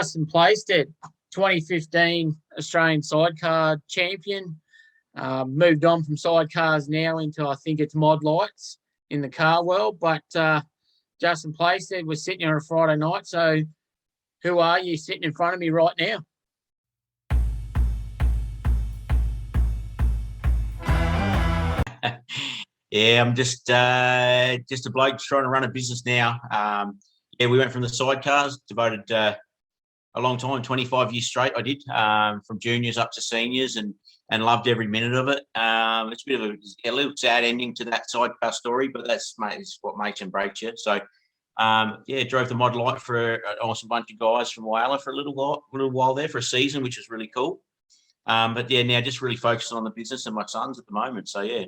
Justin Plaisted, 2015 Australian sidecar champion. Moved on from sidecars now into, I think it's mod lights in the car world. But Justin Plaisted was sitting on a Friday night. So who are you sitting in front of me right now? Yeah, I'm just a bloke trying to run a business now. We went from the sidecars, devoted a long time, 25 years straight. I did from juniors up to seniors, and loved every minute of it. It's a bit of a little sad ending to that sidecar story, but that's what makes and breaks you. So drove the mod light for an awesome bunch of guys from Whyalla for a little while there for a season, which was really cool. But yeah, now just really focusing on the business and my sons at the moment. So yeah.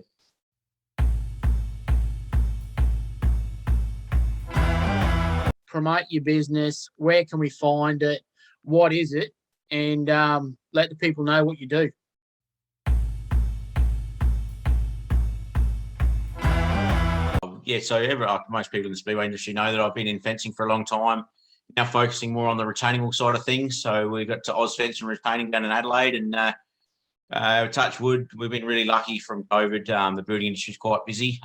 Promote your business. Where can we find it? What is it? And let the people know what you do. Yeah, so most people in the speedway industry know that I've been in fencing for a long time. Now focusing more on the retaining wall side of things. So we got to Oz Fence and retaining down in Adelaide, and touch wood, we've been really lucky from COVID. The building industry is quite busy.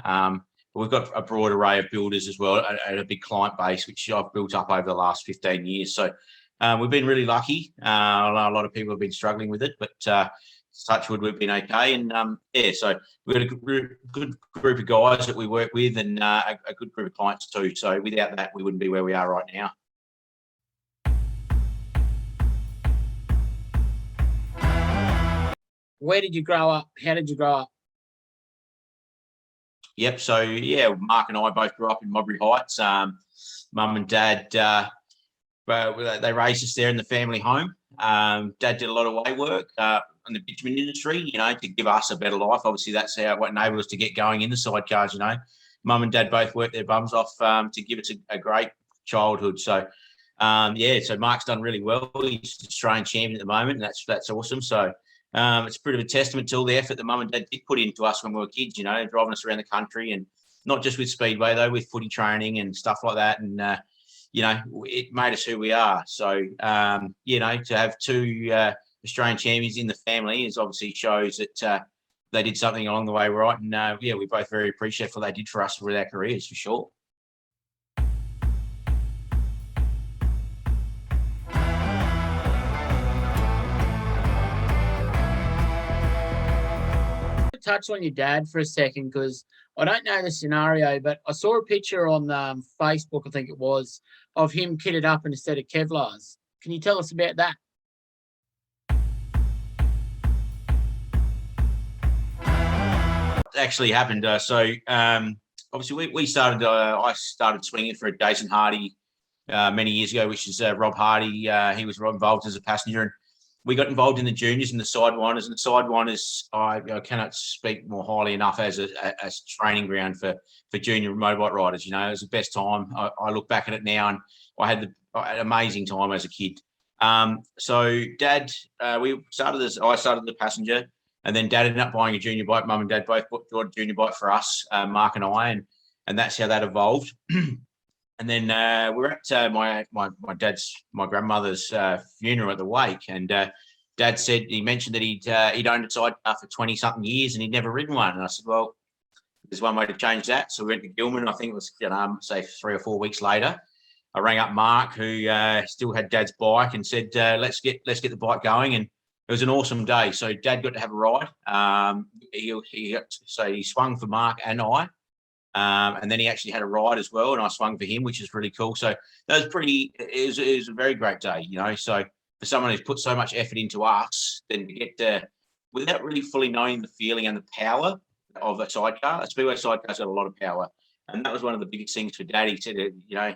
But we've got a broad array of builders as well, and a big client base, which I've built up over the last 15 years. So we've been really lucky. I know a lot of people have been struggling with it, but touch wood, we've been okay. And so we've got a good group of guys that we work with, and a good group of clients too. So without that, we wouldn't be where we are right now. Where did you grow up? How did you grow up? Yep. So yeah, Mark and I both grew up in Modbury Heights. Mum and Dad, they raised us there in the family home. Dad did a lot of way work in the bitumen industry, to give us a better life. Obviously, that's what enabled us to get going in the sidecars. Mum and Dad both worked their bums off to give us a great childhood. So so Mark's done really well. He's Australian champion at the moment, and that's awesome. So. It's a bit of a testament to all the effort that Mum and Dad did put into us when we were kids, driving us around the country, and not just with speedway though, with footy training and stuff like that. And, it made us who we are. So, to have two Australian champions in the family is obviously shows that they did something along the way right. And, we're both very appreciative for what they did for us with our careers, for sure. Touch on your dad for a second, because I don't know the scenario, but I saw a picture on Facebook, I think it was, of him kitted up in a set of Kevlars. Can you tell us about that? It actually happened. Obviously we started. I started swinging for Jason Hardy many years ago, which is Rob Hardy. He was involved as a passenger, and we got involved in the juniors and the sidewinders. And the sidewinders, I cannot speak more highly enough as a training ground for junior motorbike riders. It was the best time. I look back at it now, and I had an amazing time as a kid. So Dad, I started the passenger, and then Dad ended up buying a junior bike. Mum and Dad both bought a junior bike for us, Mark and I, and that's how that evolved. And then we're at my grandmother's funeral at the wake, and Dad said, he mentioned that he'd owned a sidecar for 20-something years and he'd never ridden one. And I said, well, there's one way to change that. So we went to Gilman. I think it was say 3 or 4 weeks later. I rang up Mark, who still had Dad's bike, and said, let's get the bike going. And it was an awesome day. So Dad got to have a ride. He swung for Mark and I. And then he actually had a ride as well, and I swung for him, which is really cool. So that was it was a very great day, So for someone who's put so much effort into us, then to get without really fully knowing the feeling and the power of a sidecar, a speedway sidecar's got a lot of power. And that was one of the biggest things for Dad. He said, I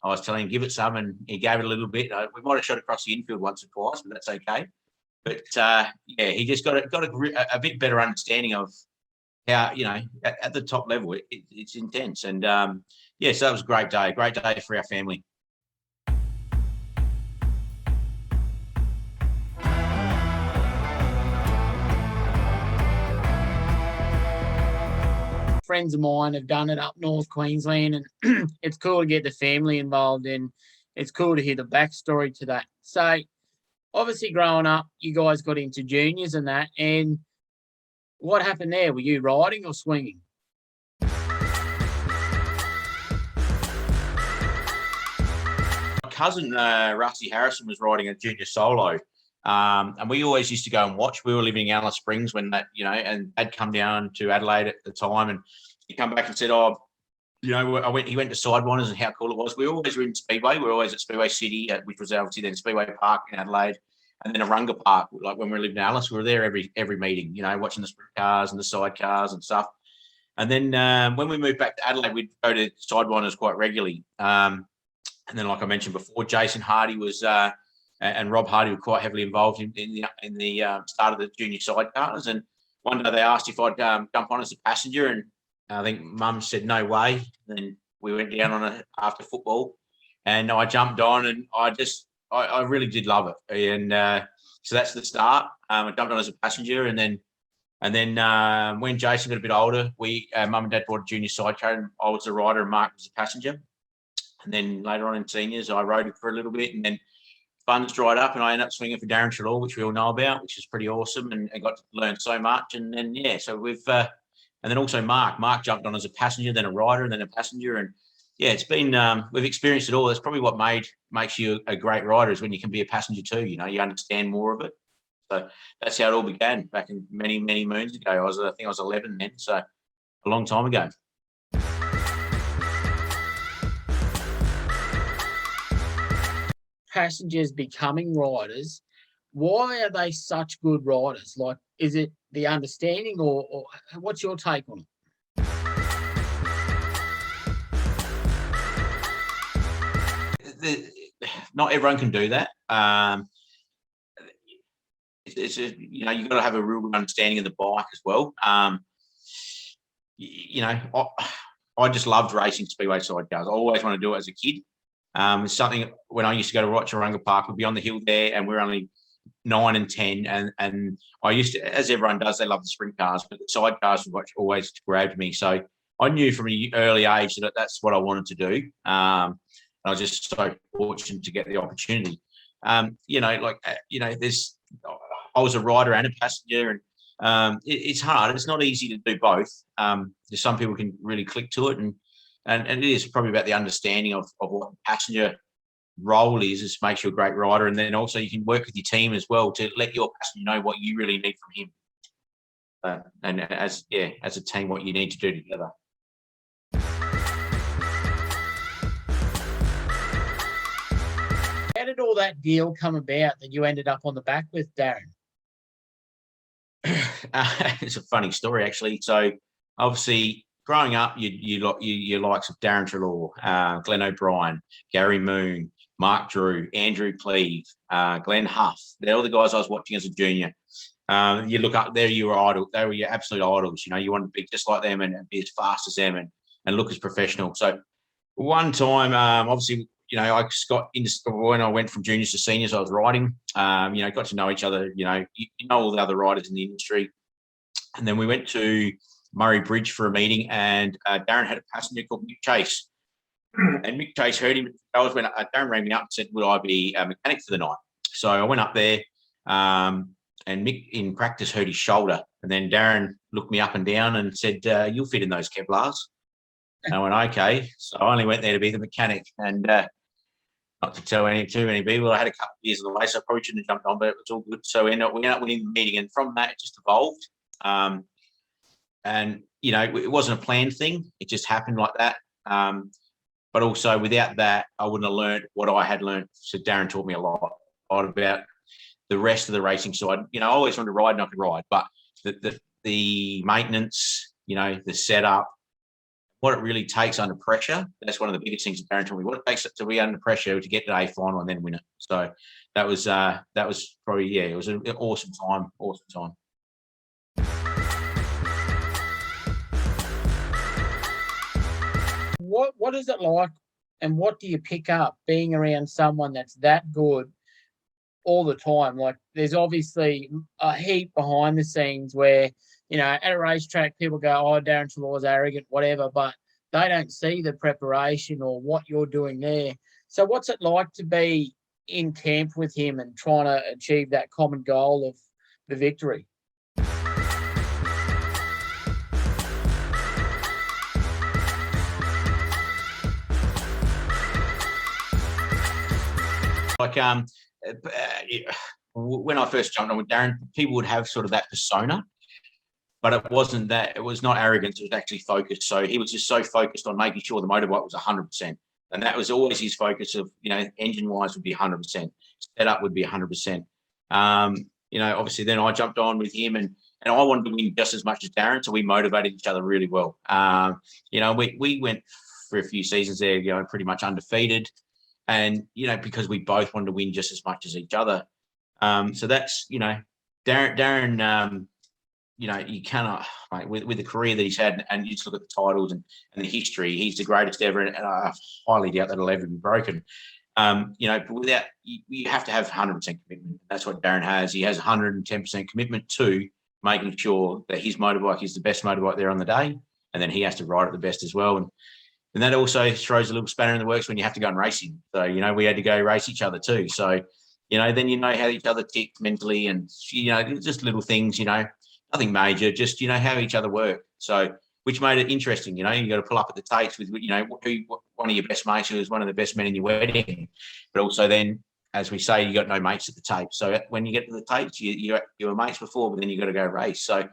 was telling him, give it some, and he gave it a little bit. We might have shot across the infield once or twice, but that's okay. But he just got a bit better understanding of how, at the top level, it's intense. And so that was a great day for our family. Friends of mine have done it up North Queensland, and it's cool to get the family involved in. it's cool to hear the backstory to that. So obviously growing up, you guys got into juniors and that, and what happened there? Were you riding or swinging? My cousin Rusty Harrison was riding a junior solo, and we always used to go and watch. We were living in Alice Springs when that, and Dad come down to Adelaide at the time, and he come back and said, "Oh, he went to Sidewinders and how cool it was." We always were in Speedway. We were always at Speedway City, which was obviously then Speedway Park in Adelaide, and then Arunga Park. Like when we lived in Alice, we were there every meeting, watching the sprint cars and the sidecars and stuff. And then when we moved back to Adelaide, we'd go to Sidewinders quite regularly. And then, like I mentioned before, Jason Hardy was and Rob Hardy were quite heavily involved in the start of the junior sidecars. And one day they asked if I'd jump on as a passenger, and I think Mum said no way. And then we went down on it after football, and I jumped on, and I really did love it. And so that's the start. I jumped on as a passenger, and then when Jason got a bit older, Mum and Dad bought a junior sidecar, and I was the rider and Mark was a passenger. And then later on in seniors, I rode it for a little bit, and then funds dried up, and I ended up swinging for Darren Treloar, which we all know about, which is pretty awesome, and I got to learn so much. And then so we've and then also Mark jumped on as a passenger, then a rider, and then a passenger, and it's been we've experienced it all. That's probably what makes you a great rider, is when you can be a passenger too. You understand more of it. So that's how it all began back in many moons ago. I think I was 11 then, so a long time ago. Passengers becoming riders, why are they such good riders? Like, is it the understanding, or what's your take on it? Not everyone can do that. You've got to have a real good understanding of the bike as well. I just loved racing speedway sidecars. I always wanted to do it as a kid. It's something when I used to go to Arunga Park, we'd be on the hill there, and we're only 9 and 10, and I used to, as everyone does, they love the sprint cars, but the sidecars were what always grabbed me. So I knew from an early age that that's what I wanted to do. I was just so fortunate to get the opportunity. There's. I was a rider and a passenger, and it's hard. It's not easy to do both. Some people can really click to it, and it is probably about the understanding of what the passenger role is makes you a great rider. And then also you can work with your team as well to let your passenger know what you really need from him. And as a team, what you need to do together. How did all that deal come about that you ended up on the back with Darren? It's a funny story, actually. So obviously growing up, you likes of Darren Treloar, Glenn O'Brien, Gary Moon, Mark Drew, Andrew Cleve, Glenn Huff. They're all the guys I was watching as a junior. You look up there, you were idol. They were your absolute idols. You want to be just like them and be as fast as them and look as professional. So one time, obviously, I got into when I went from juniors to seniors, I was riding. Got to know each other. You know all the other riders in the industry, and then we went to Murray Bridge for a meeting, and Darren had a passenger called Mick Chase, and Mick Chase heard him. Darren rang me up and said, "Would I be a mechanic for the night?" So I went up there, and Mick in practice hurt his shoulder, and then Darren looked me up and down and said, "You'll fit in those Kevlars." And I went, "Okay." So I only went there to be the mechanic, and not to tell too many people. I had a couple of years on the way, so I probably shouldn't have jumped on, but it was all good. So we ended up winning the meeting, and from that, it just evolved. And it wasn't a planned thing; it just happened like that. But also, without that, I wouldn't have learned what I had learned. So Darren taught me a lot about the rest of the racing side. I always wanted to ride, and I could ride, but the maintenance, the setup, what it really takes under pressure. That's one of the biggest things that Darren told me. What it takes to be under pressure to get to a final and then win it. So that was probably it was an awesome time. Awesome time. What is it like, and what do you pick up being around someone that's that good all the time? Like, there's obviously a heap behind the scenes where, at a racetrack, people go, "Oh, Darren Treloar's arrogant," whatever, but they don't see the preparation or what you're doing there. So what's it like to be in camp with him and trying to achieve that common goal of the victory? Like when I first jumped on with Darren, people would have sort of that persona, but it wasn't that. It was not arrogance. It was actually focused. So he was just so focused on making sure the motorbike was 100%. And that was always his focus of, engine-wise would be 100%. Setup would be 100%. Obviously then I jumped on with him and I wanted to win just as much as Darren. So we motivated each other really well. We went for a few seasons there, pretty much undefeated. And, because we both wanted to win just as much as each other. So that's, Darren, you cannot, with the career that he's had, and you just look at the titles and the history, he's the greatest ever, and I highly doubt that'll ever be broken. But without, you have to have 100% commitment. That's what Darren has. He has 110% commitment to making sure that his motorbike is the best motorbike there on the day, and then he has to ride it the best as well. And that also throws a little spanner in the works when you have to go and race him. So, we had to go race each other too. So, then how each other tick mentally and, just little things, nothing major, just, how each other work. So, which made it interesting, you got to pull up at the Tates with, one of your best mates who was one of the best men in your wedding. But also then, as we say, you got no mates at the Tape. So when you get to the Tates, you were mates before, but then you got to go race. So,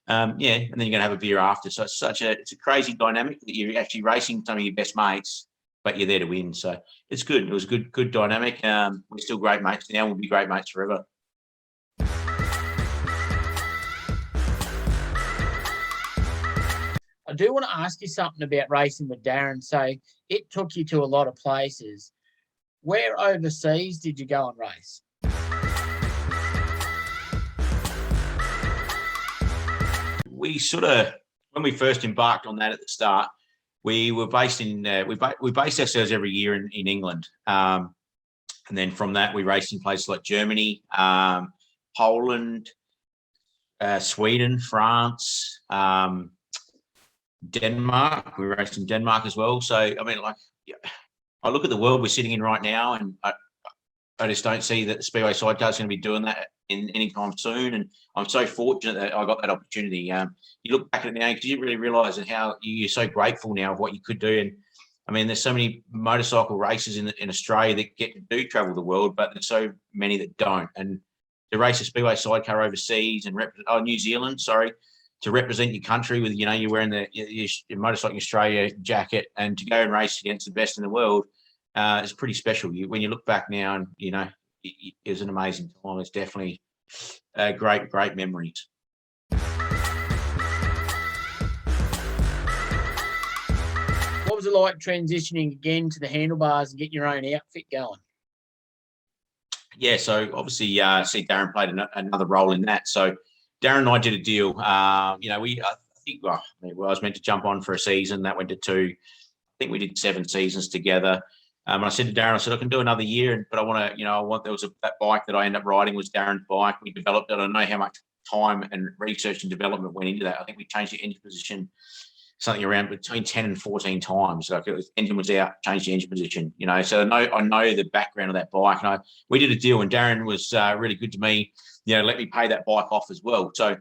and then you're going to have a beer after. So it's a crazy dynamic that you're actually racing some of your best mates, but you're there to win. So it's good. It was a good dynamic. We're still great mates now. We'll be great mates forever. I do want to ask you something about racing with Darren. So it took you to a lot of places. Where overseas did you go and race? We sort of, when we first embarked on that at the start, we were based in, we based ourselves every year in England. And then from that, we raced in places like Germany, Poland, Sweden, France, Denmark. We raced in Denmark as well. So, I look at the world we're sitting in right now, and I just don't see that the Speedway sidecar is going to be doing that in any time soon. And I'm so fortunate that I got that opportunity. You look back at it now, because you didn't really realise how you're so grateful now of what you could do. And there's so many motorcycle races in Australia that get to do travel the world, but there's so many that don't. And to race a Speedway sidecar overseas and New Zealand, to represent your country with, you're wearing your Motorcycle Australia jacket, and to go and race against the best in the world, it's pretty special. When you look back now, and it was an amazing time. It's definitely great memories. What was it like transitioning again to the handlebars and getting your own outfit going? Yeah, so obviously, see, Darren played another role in that. So Darren and I did a deal. I was meant to jump on for a season. That went to 2. I think we did 7 seasons together. And I said to Darren, I can do another year, but I want to, there was that bike that I ended up riding was Darren's bike. We developed it. I don't know how much time and research and development went into that. I think we changed the engine position something around between 10 and 14 times. Like engine was out, changed the engine position, So I know the background of that bike. And we did a deal, and Darren was really good to me. Let me pay that bike off as well. So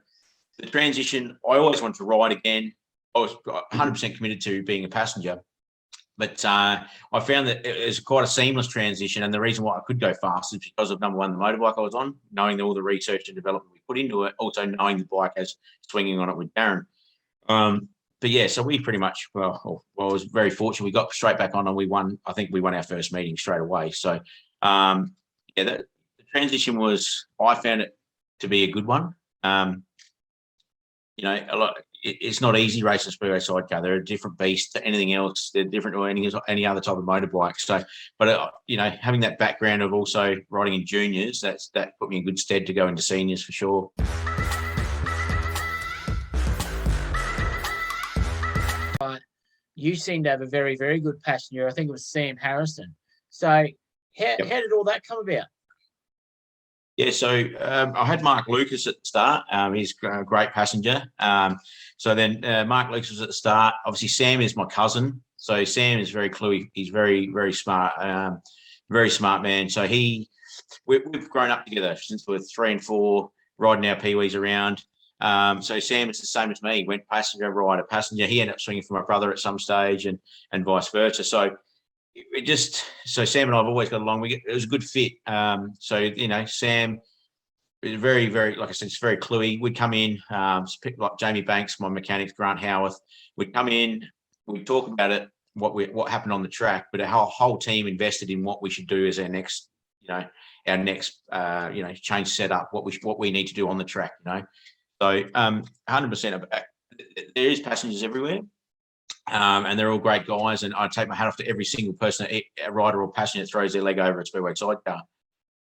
the transition, I always wanted to ride again. I was 100% committed to being a passenger. But I found that it was quite a seamless transition. And the reason why I could go fast is because of, number one, the motorbike I was on, knowing all the research and development we put into it, also knowing the bike as swinging on it with Darren. But yeah, so we pretty much, I was very fortunate. We got straight back on and we won. I think we won our first meeting straight away. So, the transition was, I found it to be a good one. It's not easy racing a Speedway sidecar. They're a different beast to anything else. They're different to any other type of motorbike. So, but having that background of also riding in juniors, that put me in good stead to go into seniors for sure. But you seem to have a very, very good passenger. I think it was Sam Harrison. So how did all that come about? Yeah, so I had Mark Lucas at the start. He's a great passenger. So then Mark Lucas was at the start. Obviously, Sam is my cousin. So Sam is very cluey. He's very, very smart man. So we've grown up together since we were 3 and 4, riding our peewees around. So Sam is the same as me. Went passenger, rider, passenger. He ended up swinging for my brother at some stage, and vice versa. So Sam and I have always got along. It was a good fit. So Sam is very, very, like I said, it's very cluey. We'd come in, like Jamie Banks, my mechanics, Grant Howarth. We'd come in, we'd talk about it, what happened on the track, but our whole team invested in what we should do as our next change setup, what we need to do on the track. So 100%. There is passengers everywhere, and they're all great guys. And I take my hat off to every single person, a rider or passenger that throws their leg over a speedway sidecar.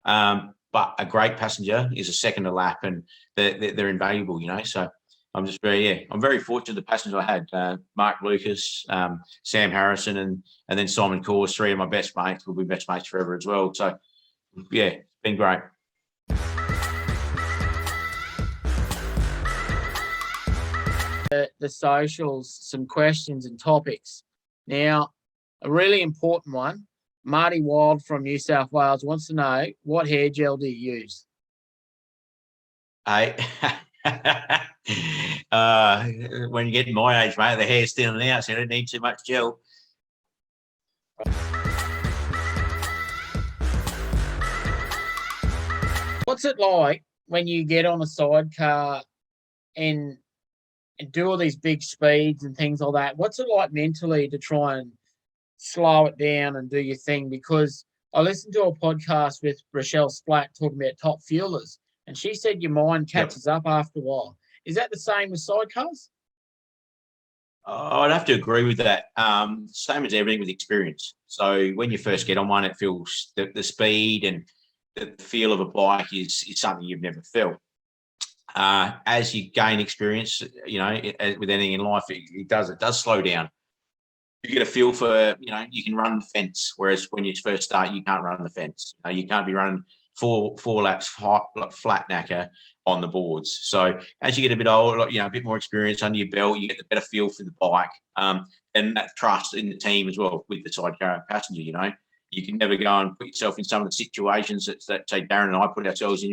But a great passenger is a second a lap, and they're invaluable. So I'm just I'm very fortunate. The passengers I had, Mark Lucas, Sam Harrison, and then Simon Coors, 3 of my best mates. Will be best mates forever as well. So it's been great. The socials, some questions and topics. Now, a really important one. Marty Wild from New South Wales wants to know, what hair gel do you use? When you get my age, mate, the hair's thinning out, so you don't need too much gel. What's it like when you get on a sidecar and do all these big speeds and things like that? What's it like mentally to try and slow it down and do your thing? Because I listened to a podcast with Rochelle Splatt talking about top fuelers, and she said your mind catches up after a while. Is that the same with sidecars? I'd have to agree with that. Same as everything with experience. So when you first get on one, it feels the speed and the feel of a bike is something you've never felt. As you gain experience, with anything in life, it does slow down. You get a feel for, you can run the fence, whereas when you first start, you can't run the fence. You can't be running four laps flat knacker on the boards. So as you get a bit older, a bit more experience under your belt, you get the better feel for the bike, and that trust in the team as well with the sidecar passenger. You can never go and put yourself in some of the situations that say Darren and I put ourselves in.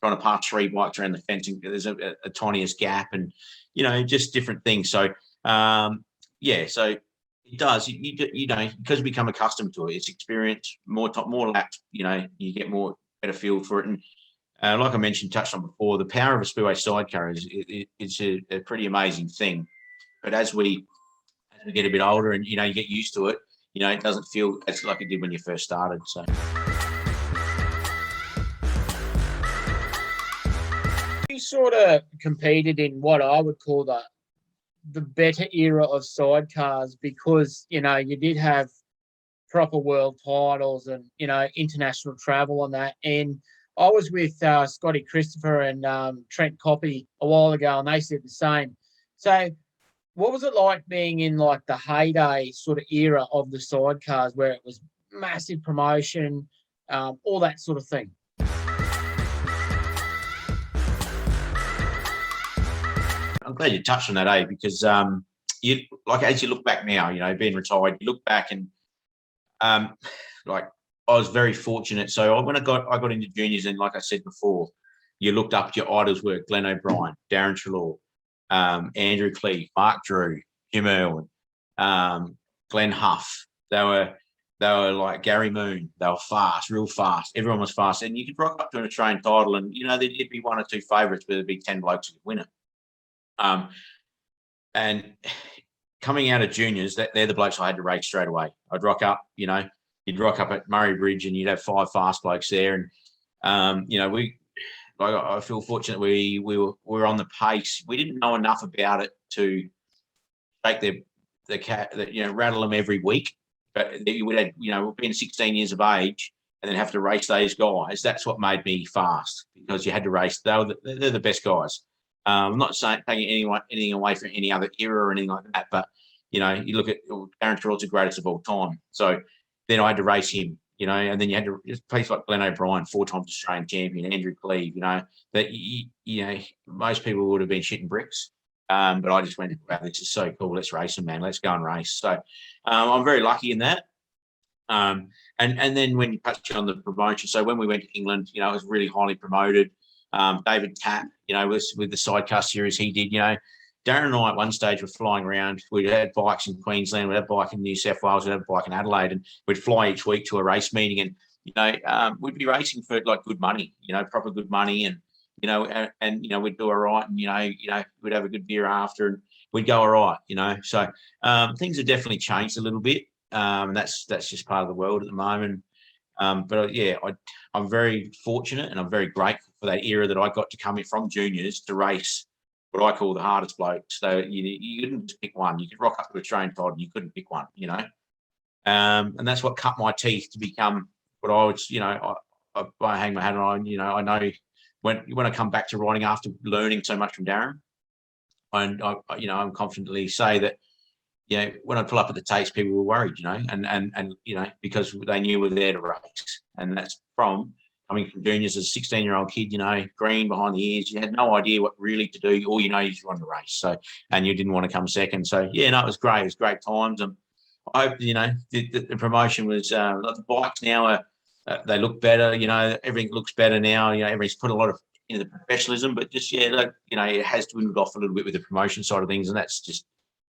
Trying to pass 3 bikes around the fence, and there's a tiniest gap, and just different things. So so it does. Because you become accustomed to it. It's experience, more laps. You get better feel for it. And like I mentioned, touched on before, the power of a speedway sidecar is a pretty amazing thing. But as we get a bit older and you get used to it, it doesn't feel as like it did when you first started. So. You sort of competed in what I would call the better era of sidecars, because you did have proper world titles and international travel on that. And I was with Scotty Christopher and Trent Coppy a while ago, and they said the same. So what was it like being in like the heyday sort of era of the sidecars, where it was massive promotion, all that sort of thing? I'm glad you touched on that, because as you look back now, being retired, you look back and I was very fortunate. So when I got into juniors, and like I said before, you looked up your idols were Glenn O'Brien, Darren Treloar, Andrew Cleave, Mark Drew, Jim Irwin, Glenn Huff. They were like Gary Moon. They were fast, real fast. Everyone was fast, and you could rock up to an Australian title, and there'd be 1 or 2 favourites, but there'd be 10 blokes who could win it. And coming out of juniors, they're the blokes I had to race straight away. I'd rock up, you'd rock up at Murray Bridge, and you'd have 5 fast blokes there, and I feel fortunate we were on the pace. We didn't know enough about it to take rattle them every week, but you would have, being 16 years of age and then have to race those guys. That's what made me fast, because you had to race. They're the best guys. I'm not saying taking anything away from any other era or anything like that, but you look at Darren Treloar's the greatest of all time. So then I had to race him, and then you had to place like Glenn O'Brien, 4 times Australian champion, Andrew Cleave, that most people would have been shitting bricks. But I just went, wow, this is so cool. Let's race them, man. Let's go and race. So I'm very lucky in that. And then when you touch on the promotion, so when we went to England, it was really highly promoted. David Tapp, with the sidecar series he did, Darren and I at one stage were flying around. We had bikes in Queensland, we had a bike in New South Wales, we had a bike in Adelaide, and we'd fly each week to a race meeting, and we'd be racing for like good money, proper good money, and we'd do all right, and we'd have a good beer after, and we'd go all right, So things have definitely changed a little bit. That's just part of the world at the moment. But yeah, I'm very fortunate and I'm very grateful for that era that I got to come in from juniors to race what I call the hardest blokes. So you couldn't just pick one. You could rock up to a train pod and you couldn't pick one, and that's what cut my teeth to become what I was, I hang my hat on, I know when I come back to riding after learning so much from Darren, and I'm confidently say that, when I pull up at the taste, people were worried, and because they knew we were there to race. And that's from coming from juniors as a 16-year-old kid, green behind the ears. You had no idea what really to do. All you know is you wanted to race. So, and you didn't want to come second. So, yeah, no, it was great. It was great times. And I hope, the promotion was, the bikes now are, they look better, everything looks better now. Everybody's put a lot of into the professionalism, but just, it has dwindled off a little bit with the promotion side of things. And that's just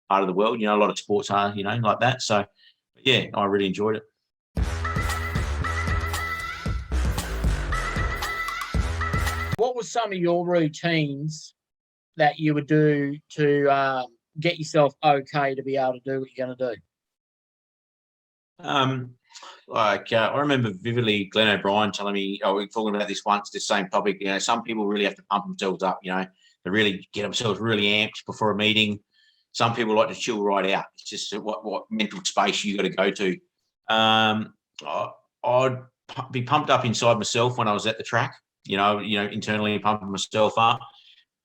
part of the world. A lot of sports are, like that. So, yeah, I really enjoyed it. What were some of your routines that you would do to get yourself okay to be able to do what you're going to do? I remember vividly Glenn O'Brien telling me, we were talking about this once, this same topic, some people really have to pump themselves up, they really get themselves really amped before a meeting. Some people like to chill right out. It's just what mental space you got to go to. I'd be pumped up inside myself when I was at the track, internally pumping myself up.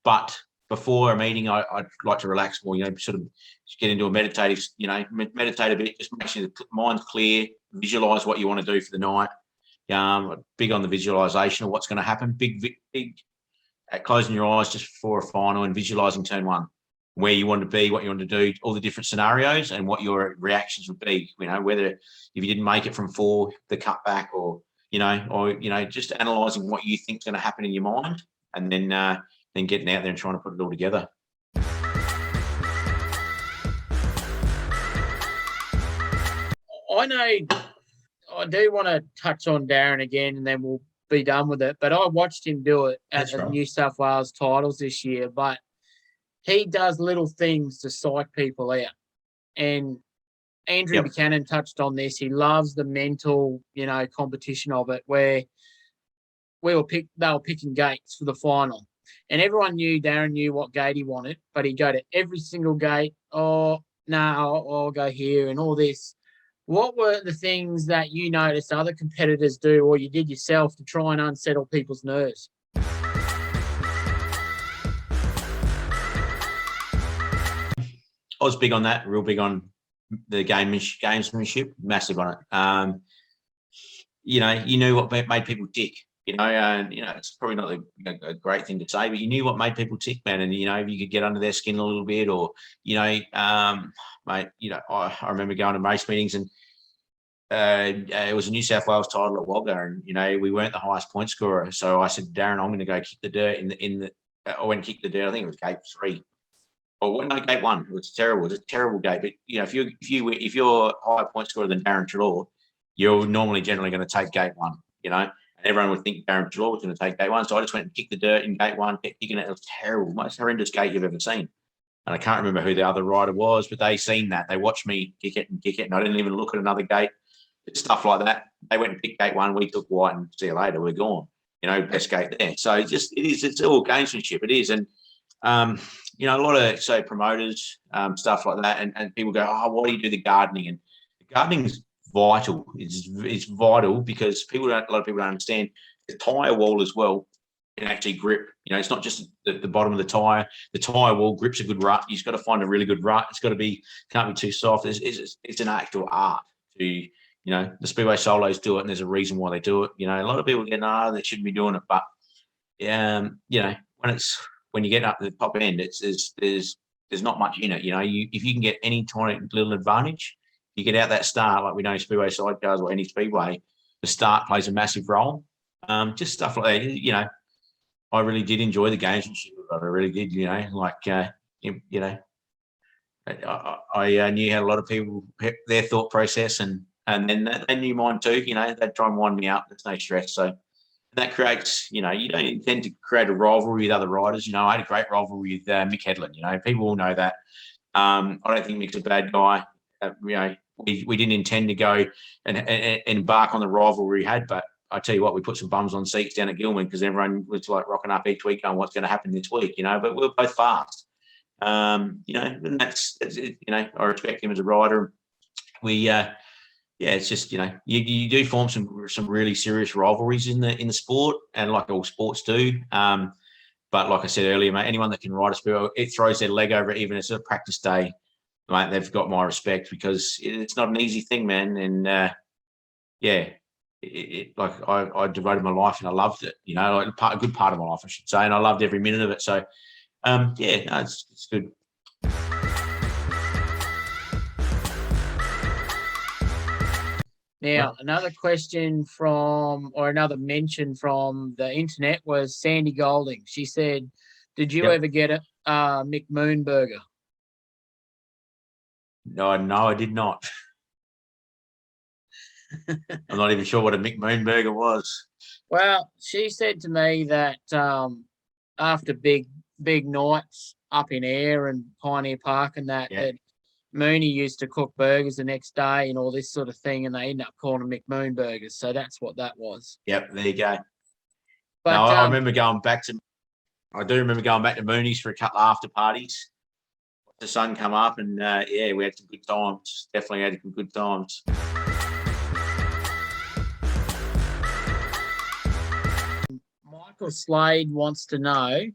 But before a meeting, I'd like to relax more, sort of just get into a meditative, meditate a bit, just make sure the mind's clear, visualize what you want to do for the night. Big on the visualization of what's going to happen. Big at closing your eyes just before a final and visualizing turn one, where you want to be, what you want to do, all the different scenarios and what your reactions would be, whether if you didn't make it from 4, the cutback or just analysing what you think is going to happen in your mind and then getting out there and trying to put it all together. I know I do want to touch on Darren again and then we'll be done with it, but I watched him do it at the New South Wales titles this year, but he does little things to psych people out. And Andrew Buchanan touched on this. He loves the mental, competition of it where they were picking gates for the final. And everyone knew Darren knew what gate he wanted, but he'd go to every single gate. Oh, no, I'll go here and all this. What were the things that you noticed other competitors do or you did yourself to try and unsettle people's nerves? I was big on that, real big on the gamesmanship, massive on it. You knew what made people tick, and it's probably not a great thing to say, but you knew what made people tick, man. And, if you could get under their skin a little bit or, mate, I remember going to race meetings and it was a New South Wales title at Wagga and, we weren't the highest point scorer. So I said, Darren, I'm going to go kick the dirt I went and kicked the dirt. I think it was gate 3. Or no, gate 1. It was terrible. It was a terrible gate. But if you're higher point scorer than Darren Treloar, you're normally generally going to take gate 1. And everyone would think Darren Treloar was going to take gate 1. So I just went and kicked the dirt in gate 1, kept kicking it. It was terrible, most horrendous gate you've ever seen. And I can't remember who the other rider was, but they seen that. They watched me kick it, and I didn't even look at another gate. Stuff like that. They went and picked gate 1. We took white, and see you later. We're gone. Best gate there. So it's all gamesmanship. It is, and a lot of promoters, stuff like that, and people go, oh, why do you do the gardening? And the gardening is vital. It's vital because a lot of people don't understand the tyre wall as well can actually grip. It's not just the bottom of the tyre. The tyre wall grips a good rut. You've got to find a really good rut. It's got to be, can't be too soft. It's an actual art to, the speedway solos do it, and there's a reason why they do it. A lot of people get, no, they shouldn't be doing it, but when you get up to the top end, there's there's not much in it. You know, if you can get any tiny little advantage, you get out that start, like we know speedway sidecars or any speedway, the start plays a massive role. Just stuff like that. You know, I really did enjoy the gamesmanship of it. I really did. You know, like you know, I knew how a lot of people their thought process, and then they knew mine too. You know, they'd try and wind me up. There's no stress. So that creates, you know, you don't intend to create a rivalry with other riders. You know, I had a great rivalry with Mick Headland. You know, people all know that. I don't think Mick's a bad guy. You know, we didn't intend to go and embark on the rivalry we had, but I tell you what, we put some bums on seats down at Gilman because everyone was like rocking up each week going, what's going to happen this week, you know, but we were both fast. You know, and that's you know, I respect him as a rider. We, yeah, it's just, you know, you do form some really serious rivalries in the sport, and like all sports do. But like I said earlier, mate, anyone that can ride a speedway, it throws their leg over it, even if it's a practice day, mate, they've got my respect because it's not an easy thing, man. And yeah, like I devoted my life and I loved it, you know, like a good part of my life, I should say, and I loved every minute of it. So, yeah, no, it's good. Now, another question or another mention from the internet was Sandy Golding. She said, did you ever get a Mick Moonburger? No, I did not. I'm not even sure what a Mick Moonburger was. Well, she said to me that after big nights up in Ayr and Pioneer Park and that Mooney used to cook burgers the next day and all this sort of thing, and they ended up calling them Mick Moonburgers. So that's what that was. Yep, there you go. But no, I remember going back to Mooney's for a couple of after parties. The sun come up, and yeah, we had some good times. Definitely had some good times. Michael Slade wants to know,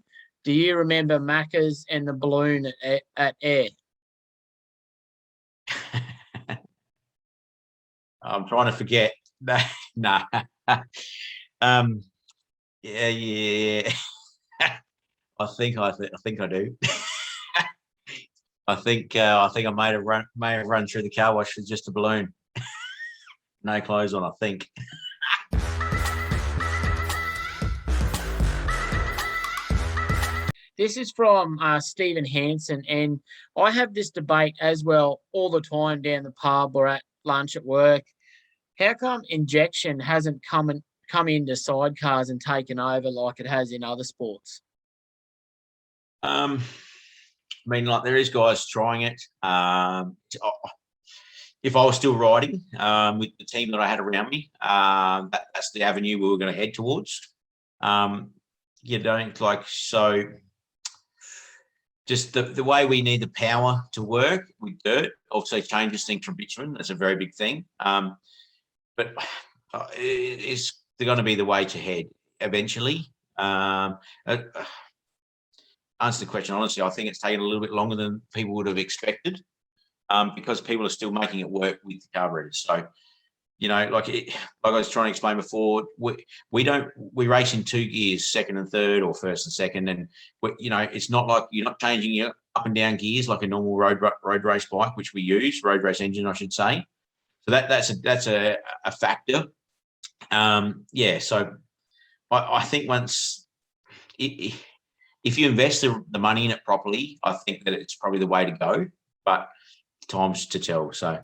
do you remember Macca's and the balloon at Ayr? I'm trying to forget. Nah. Yeah. I think I do. I think I may have run through the car wash with just a balloon. No clothes on, I think. This is from Stephen Hansen, and I have this debate as well all the time down the pub or at lunch at work. How come injection hasn't come into sidecars and taken over like it has in other sports? I mean, like there is guys trying it. If I was still riding with the team that I had around me, that's the avenue we were going to head towards. You don't like so. Just the way we need the power to work with dirt also changes things from bitumen. That's a very big thing. But it's going to be the way to head eventually. Answer the question honestly, I think it's taken a little bit longer than people would have expected because people are still making it work with the carburetors. So, you know, like I was trying to explain before, we race in 2 gears, second and third, or first and second, and you know, it's not like you're not changing your up and down gears like a normal road race bike, which we use, road race engine, I should say. So that's a factor. Yeah, so I think once if you invest the money in it properly, I think that it's probably the way to go. But time's to tell. So.